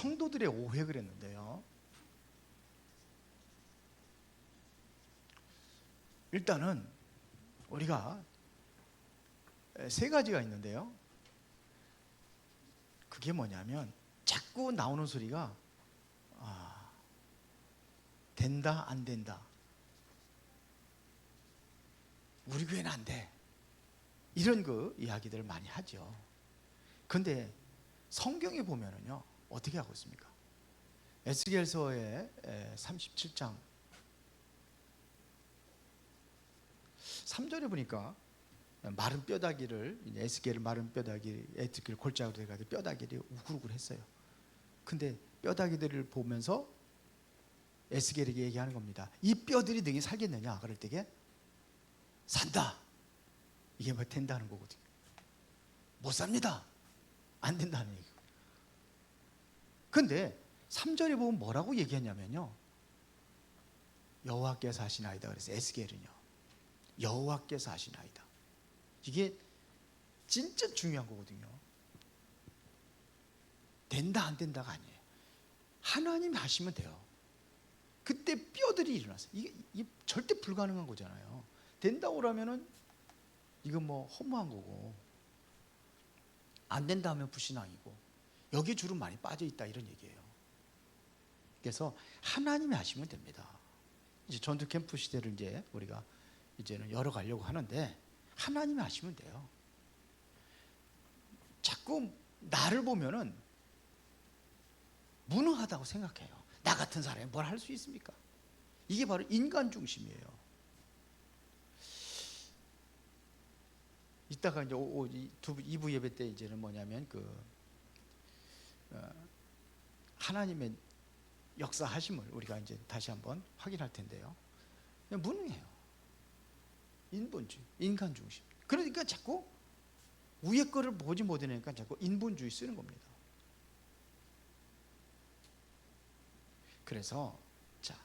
성도들의 오해 그랬는데요. 일단은 우리가 세 가지가 있는데요. 그게 뭐냐면 자꾸 나오는 소리가 된다 안 된다, 우리 교회는 안 돼, 이런 그 이야기들을 많이 하죠. 근데 성경에 보면은요 어떻게 하고 있습니까? 에스겔서의 37장 3절에 보니까 마른 뼈다귀를, 에스겔을 마른 뼈다귀, 에스겔 골짜기로 해가지고 뼈다귀를 우글우글 했어요. 근데 뼈다귀들을 보면서 에스겔에게 얘기하는 겁니다. 이 뼈들이 능히 살겠느냐? 그럴 때게 산다. 이게 뭐 된다는 거거든요. 못 삽니다. 안 된다는 얘기고. 근데 3절에 보면 뭐라고 얘기했냐면요, 여호와께서 하시나이다. 그래서 에스겔은요 여호와께서 하시나이다. 이게 진짜 중요한 거거든요. 된다 안 된다가 아니에요. 하나님이 하시면 돼요. 그때 뼈들이 일어났어요. 이게 절대 불가능한 거잖아요. 된다고 그러면은 이건 뭐 허무한 거고, 안 된다 하면 불신앙이고, 여기에 주름 많이 빠져 있다 이런 얘기예요. 그래서 하나님이 하시면 됩니다. 이제 전투 캠프 시대를 이제 우리가 이제는 열어가려고 하는데 하나님이 하시면 돼요. 자꾸 나를 보면은 무능하다고 생각해요. 나 같은 사람이 뭘 할 수 있습니까? 이게 바로 인간 중심이에요. 이따가 이제 2부 예배 때 이제는 뭐냐면 하나님의 역사하심을 우리가 이제 다시 한번 확인할 텐데요. 무능해요. 인본주의, 인간 중심. 그러니까 자꾸 위에 거를 보지 못하니까 자꾸 인본주의 쓰는 겁니다. 그래서 자,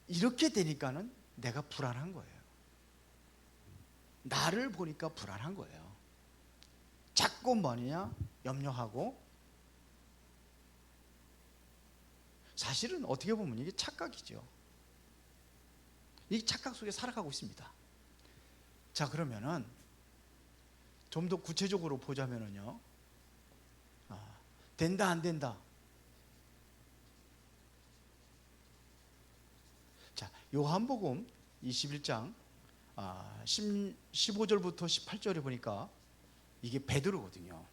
이렇게 되니까는 내가 불안한 거예요. 나를 보니까 불안한 거예요. 자꾸 뭐냐 염려하고, 사실은 어떻게 보면 이게 착각이죠. 이 착각 속에 살아가고 있습니다. 자, 그러면은 좀 더 구체적으로 보자면은요, 된다 안 된다. 자, 요한복음 21장 15절부터 18절에 보니까 이게 베드로거든요.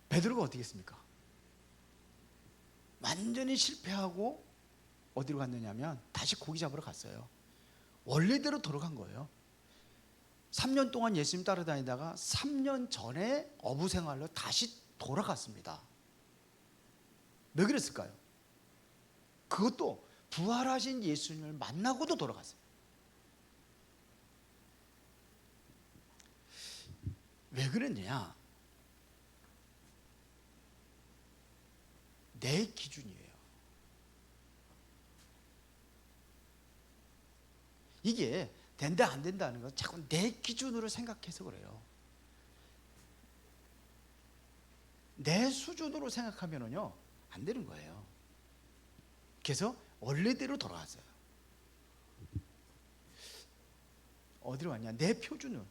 베드로가 어떻게 했습니까? 완전히 실패하고 어디로 갔느냐면 다시 고기 잡으러 갔어요. 원래대로 돌아간 거예요. 3년 동안 예수님 따라다니다가 3년 전에 어부 생활로 다시 돌아갔습니다. 왜 그랬을까요? 그것도 부활하신 예수님을 만나고도 돌아갔어요. 왜 그랬냐? 내 기준이에요. 이게 된다 안 된다는 건 자꾸 내 기준으로 생각해서 그래요. 내 수준으로 생각하면은요 안 되는 거예요. 그래서 원래대로 돌아왔어요. 어디로 왔냐? 내 표준이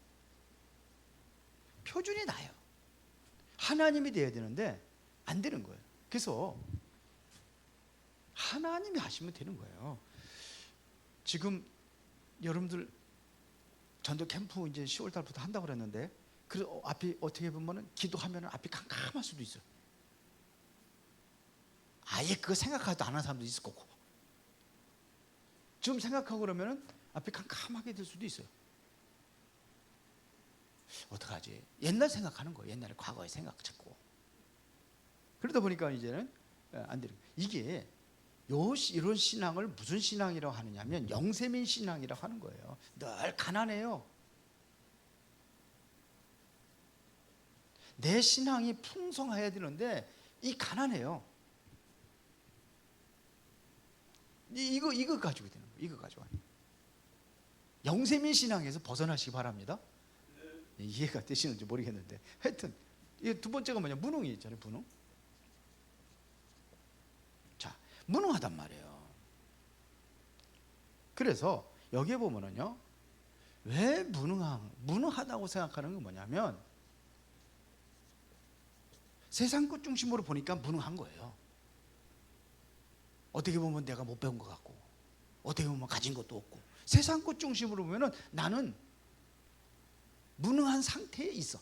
나요. 하나님이 돼야 되는데 안 되는 거예요. 그래서 하나님이 하시면 되는 거예요. 지금 여러분들 전도 캠프 이제 10월 달부터 한다고 그랬는데, 그 앞이 어떻게 보면은 기도하면 앞이 캄캄할 수도 있어요. 아예 그거 생각하지도 않은 사람도 있을 거고, 지금 생각하고 그러면은 앞이 캄캄하게 될 수도 있어요. 어떡하지? 옛날 생각하는 거예요. 옛날에 과거의 생각 자꾸. 그러다 보니까 이제는 안 되는 거예요. 이게 이런 신앙을 무슨 신앙이라고 하느냐면 영세민 신앙이라고 하는 거예요. 늘 가난해요. 내 신앙이 풍성해야 되는데 이 가난해요. 이거 가지고 되는 거예요. 이거 가지고. 영세민 신앙에서 벗어나시기 바랍니다. 이해가 되시는지 모르겠는데, 하여튼 이 두 번째가 뭐냐, 무능이 있잖아요. 무능. 자, 무능하단 말이에요. 그래서 여기에 보면은요, 왜 무능하다고 생각하는 건 뭐냐면, 세상 것 중심으로 보니까 무능한 거예요. 어떻게 보면 내가 못 배운 것 같고, 어떻게 보면 가진 것도 없고, 세상 것 중심으로 보면은 나는 무능한 상태에 있어.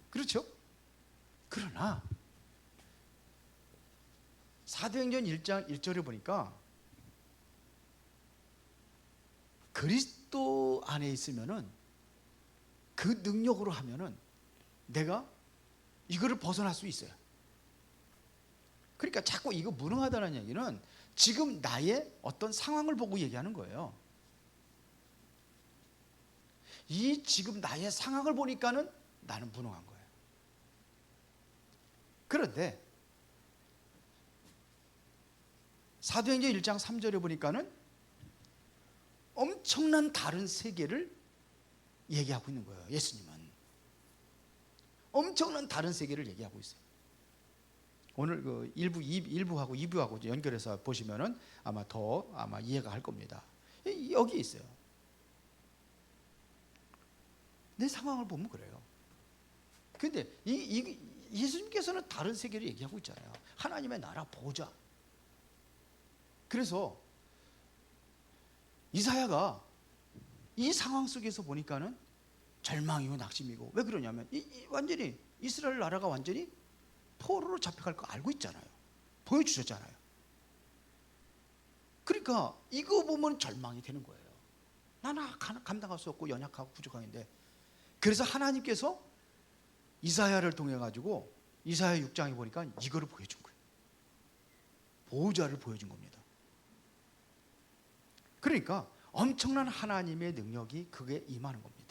그렇죠? 그러나 사도행전 1장 1절에 보니까 그리스도 안에 있으면은, 그 능력으로 하면은 내가 이거를 벗어날 수 있어요. 그러니까 자꾸 이거 무능하다는 얘기는 지금 나의 어떤 상황을 보고 얘기하는 거예요. 이 지금 나의 상황을 보니까는 나는 무능한 거예요. 그런데 사도행전 1장 3절에 보니까는 엄청난 다른 세계를 얘기하고 있는 거예요. 예수님은 엄청난 다른 세계를 얘기하고 있어요. 오늘 그 1부하고 2부하고 연결해서 보시면은 아마 더 이해가 할 겁니다. 여기 있어요. 내 상황을 보면 그래요. 근데 예수님께서는 다른 세계를 얘기하고 있잖아요. 하나님의 나라 보자. 그래서 이사야가 이 상황 속에서 보니까는 절망이고 낙심이고, 왜 그러냐면 완전히 이스라엘 나라가 완전히 포로로 잡혀갈 거 알고 있잖아요. 보여주셨잖아요. 그러니까 이거 보면 절망이 되는 거예요. 나는 감당할 수 없고 연약하고 부족한데, 그래서 하나님께서 이사야를 통해 가지고 이사야 6장에 보니까 이거를 보여준 거예요. 보호자를 보여준 겁니다. 그러니까 엄청난 하나님의 능력이 그게 임하는 겁니다.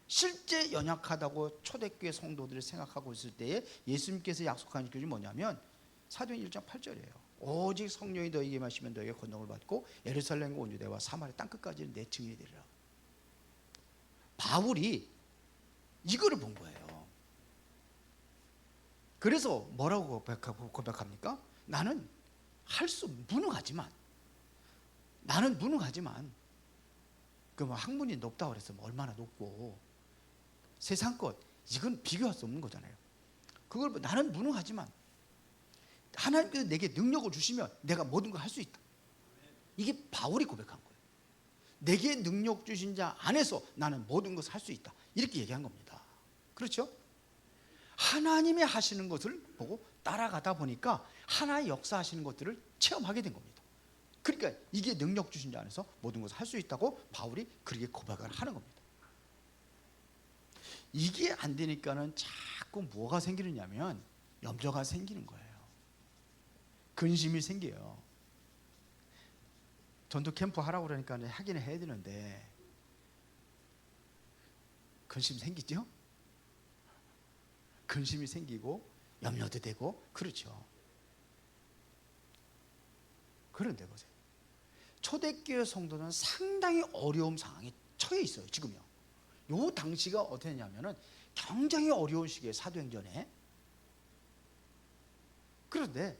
실제 연약하다고 초대교회 성도들이 생각하고 있을 때에 예수님께서 약속하신 것이 뭐냐면 사도행전 1장 8절이에요. 오직 성령이 너에게 임하시면 너에게 권능을 받고 예루살렘과 온 유대와 사마리아 땅끝까지는 내 증인이 되리라. 바울이 이거를 본 거예요. 그래서 뭐라고 고백합니까? 나는 무능하지만 그 뭐 학문이 높다고 그래서 뭐 얼마나 높고 세상 것 이건 비교할 수 없는 거잖아요. 그걸 나는 무능하지만 하나님께서 내게 능력을 주시면 내가 모든 걸 할 수 있다. 이게 바울이 고백한 거예요. 내게 능력 주신 자 안에서 나는 모든 것을 할 수 있다. 이렇게 얘기한 겁니다. 그렇죠? 하나님이 하시는 것을 보고 따라가다 보니까 하나의 역사하시는 것들을 체험하게 된 겁니다. 그러니까 이게 능력 주신 자 안에서 모든 것을 할 수 있다고 바울이 그렇게 고백을 하는 겁니다. 이게 안 되니까는 자꾸 뭐가 생기느냐면 염려가 생기는 거예요. 근심이 생겨요. 전도 캠프 하라고 그러니까 하기는 해야 되는데 근심 생기죠? 근심이 생기고 염려도 되고 그렇죠. 그런데 보세요. 초대교회 성도는 상당히 어려운 상황에 처해 있어요. 지금요. 요 당시가 어땠냐면은 굉장히 어려운 시기에 사도행전에. 그런데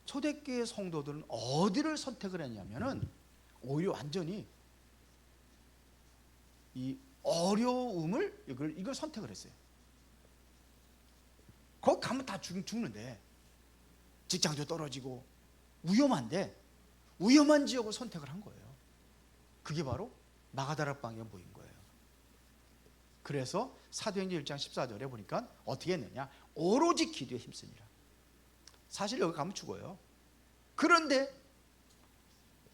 초대교회 성도들은 어디를 선택을 했냐면은 오히려 완전히 이 어려움을 이걸 선택을 했어요. 거기 가면 다 죽는데 직장도 떨어지고 위험한데 위험한 지역을 선택을 한 거예요. 그게 바로 마가다락방에 모인 거예요. 그래서 사도행전 1장 14절에 보니까 어떻게 했느냐, 오로지 기도에 힘쓰니라. 사실 여기 가면 죽어요. 그런데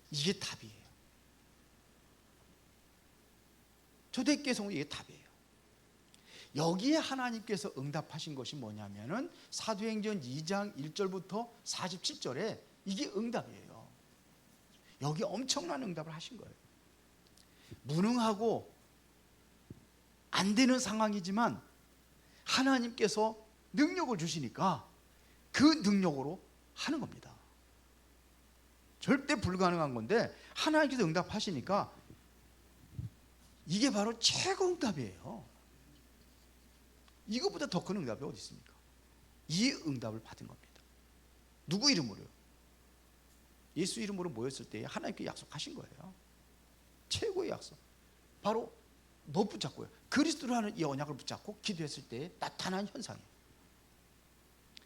이게 답이에요. 초대교회 성도 이게 답이에요. 여기에 하나님께서 응답하신 것이 뭐냐면은 사도행전 2장 1절부터 47절에 이게 응답이에요. 여기 엄청난 응답을 하신 거예요. 무능하고 안 되는 상황이지만 하나님께서 능력을 주시니까 그 능력으로 하는 겁니다. 절대 불가능한 건데 하나님께서 응답하시니까 이게 바로 최고 응답이에요. 이거보다 더 큰 응답이 어디 있습니까? 이 응답을 받은 겁니다. 누구 이름으로요? 예수 이름으로 모였을 때 하나님께 약속하신 거예요. 최고의 약속. 바로 뭐 붙잡고요? 그리스도로 하는 이 언약을 붙잡고 기도했을 때 나타난 현상이에요.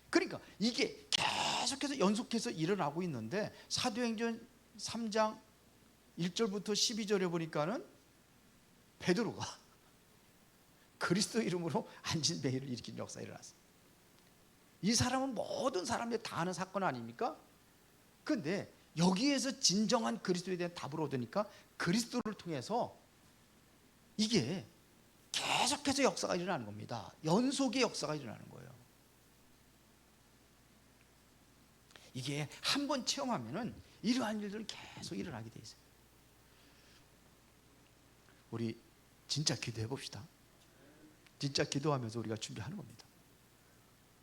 그러니까 이게 계속해서 연속해서 일어나고 있는데 사도행전 3장 1절부터 12절에 보니까는 베드로가 그리스도 이름으로 안진뱅이를 일으킨 역사가 일어났어요. 이 사람은 모든 사람들이 다 아는 사건 아닙니까? 그런데 여기에서 진정한 그리스도에 대한 답을 얻으니까 그리스도를 통해서 이게 계속해서 역사가 일어나는 겁니다. 연속의 역사가 일어나는 거예요. 이게 한 번 체험하면은 이러한 일들은 계속 일어나게 돼 있어요. 우리 진짜 기도해 봅시다. 진짜 기도하면서 우리가 준비하는 겁니다.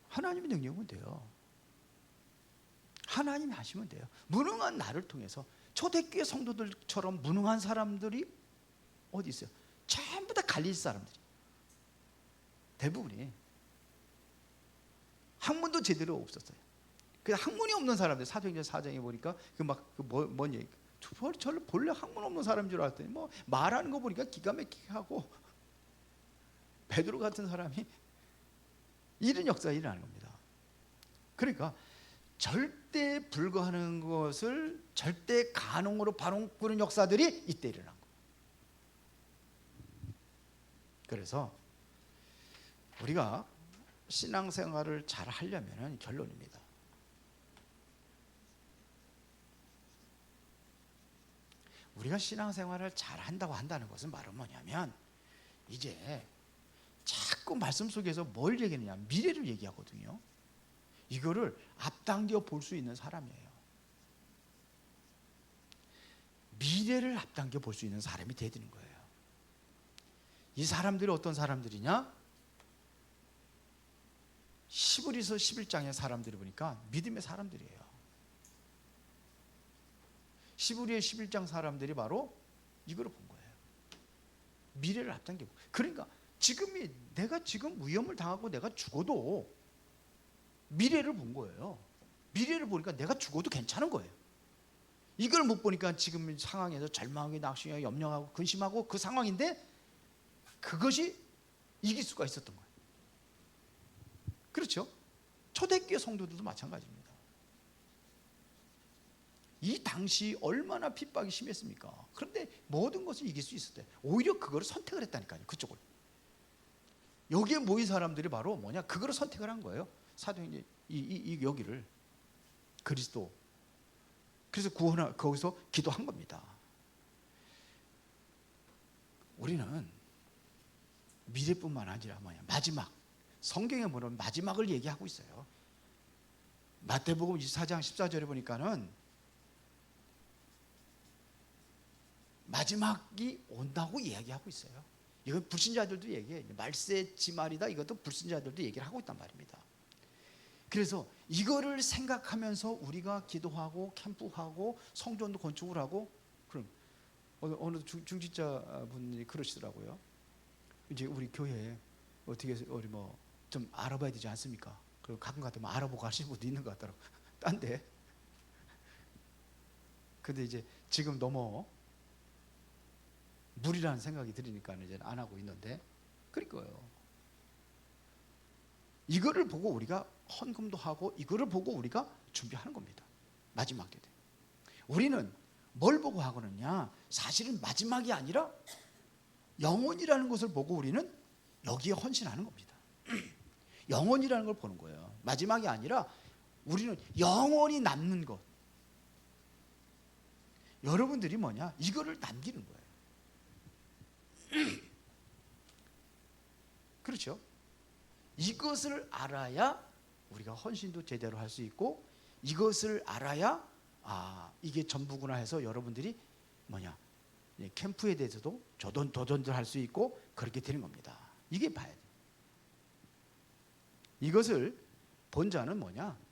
하나님의 능력은 돼요. 하나님이 하시면 돼요. 무능한 나를 통해서 초대교회 성도들처럼 무능한 사람들이 어디 있어요? 전부 다 갈릴 사람들이. 대부분이 학문도 제대로 없었어요. 그 학문이 없는 사람들, 사도행전 4장에 보니까 뭔 얘기? 저를 본래 학문 없는 사람인 줄 알았더니 뭐 말하는 거 보니까 기가 막히게 하고, 베드로 같은 사람이 이런 역사가 일어나는 겁니다. 그러니까 절대 불가하는 것을 절대 가능으로 바꾸는 역사들이 이때 일어난 거예요. 그래서 우리가 신앙생활을 잘 하려면 결론입니다. 우리가 신앙생활을 잘 한다는 것은 바로 뭐냐면, 이제 자꾸 말씀 속에서 뭘 얘기하느냐, 미래를 얘기하거든요. 이거를 앞당겨 볼 수 있는 사람이에요. 미래를 앞당겨 볼 수 있는 사람이 돼야 되는 거예요. 이 사람들이 어떤 사람들이냐? 히브리서 11장의 사람들이 보니까 믿음의 사람들이에요. 히브리의 11장 사람들이 바로 이거를 본 거예요. 미래를 앞당기고. 그러니까 내가 지금 위험을 당하고 내가 죽어도 미래를 본 거예요. 미래를 보니까 내가 죽어도 괜찮은 거예요. 이걸 못 보니까 지금 상황에서 절망하고 낙심하고 염려하고 근심하고 그 상황인데 그것이 이길 수가 있었던 거예요. 그렇죠? 초대교회 성도들도 마찬가지입니다. 이 당시 얼마나 핍박이 심했습니까? 그런데 모든 것을 이길 수 있었대요. 오히려 그거를 선택을 했다니까요. 그쪽을. 여기에 모인 사람들이 바로 뭐냐? 그거를 선택을 한 거예요. 사도행전 여기를 그리스도. 그래서 거기서 기도한 겁니다. 우리는 미래뿐만 아니라 마지막, 성경에 보면 마지막을 얘기하고 있어요. 마태복음 24장 14절에 보니까는 마지막이 온다고 이야기하고 있어요. 이건 불신자들도 얘기해. 말세 지말이다. 이것도 불신자들도 얘기를 하고 있단 말입니다. 그래서 이거를 생각하면서 우리가 기도하고 캠프하고 성전도 건축을 하고, 그럼 어느 중직자 분이 그러시더라고요. 이제 우리 교회에 어떻게 우리 좀 알아봐야 되지 않습니까? 그리고 가끔 가다가 알아보고 하시는 분도 있는 것 같더라고. 딴데. 근데 이제 지금 너무 무리라는 생각이 들으니까 이제 안 하고 있는데, 그러니까요. 이거를 보고 우리가 헌금도 하고 이거를 보고 우리가 준비하는 겁니다. 마지막 때. 우리는 뭘 보고 하거든요? 사실은 마지막이 아니라 영혼이라는 것을 보고 우리는 여기에 헌신하는 겁니다. 영혼이라는 걸 보는 거예요. 마지막이 아니라 우리는 영원히 남는 것. 여러분들이 뭐냐? 이거를 남기는 거예요. 그렇죠? 이것을 알아야 우리가 헌신도 제대로 할 수 있고, 이것을 알아야 이게 전부구나 해서 여러분들이 캠프에 대해서도 도전을 할 수 있고 그렇게 되는 겁니다. 이게 봐야 돼요. 이것을 본 자는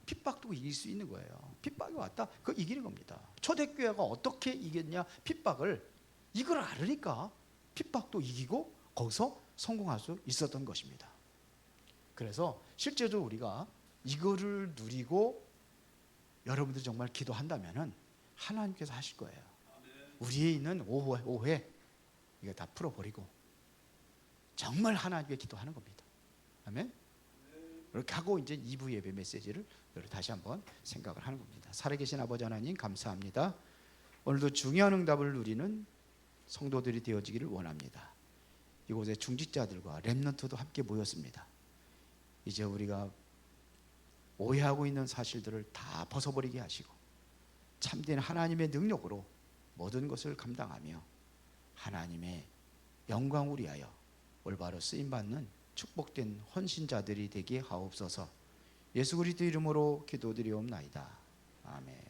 핍박도 이길 수 있는 거예요. 핍박이 왔다, 그거 이기는 겁니다. 초대교회가 어떻게 이겼냐? 핍박을 이걸 알으니까 핍박도 이기고 거기서 성공할 수 있었던 것입니다. 그래서 실제로 우리가 이거를 누리고 여러분들이 정말 기도한다면은 하나님께서 하실 거예요. 우리에 있는 오해 이거 다 풀어버리고 정말 하나님께 기도하는 겁니다. 아멘. 이렇게 하고 이제 2부 예배 메시지를 다시 한번 생각을 하는 겁니다. 살아계신 아버지 하나님 감사합니다. 오늘도 중요한 응답을 누리는 성도들이 되어지기를 원합니다. 이곳에 중직자들과 렘넌트도 함께 모였습니다. 이제 우리가 오해하고 있는 사실들을 다 벗어버리게 하시고 참된 하나님의 능력으로 모든 것을 감당하며 하나님의 영광을 위하여 올바로 쓰임받는 축복된 헌신자들이 되게 하옵소서. 예수 그리스도 이름으로 기도드리옵나이다. 아멘.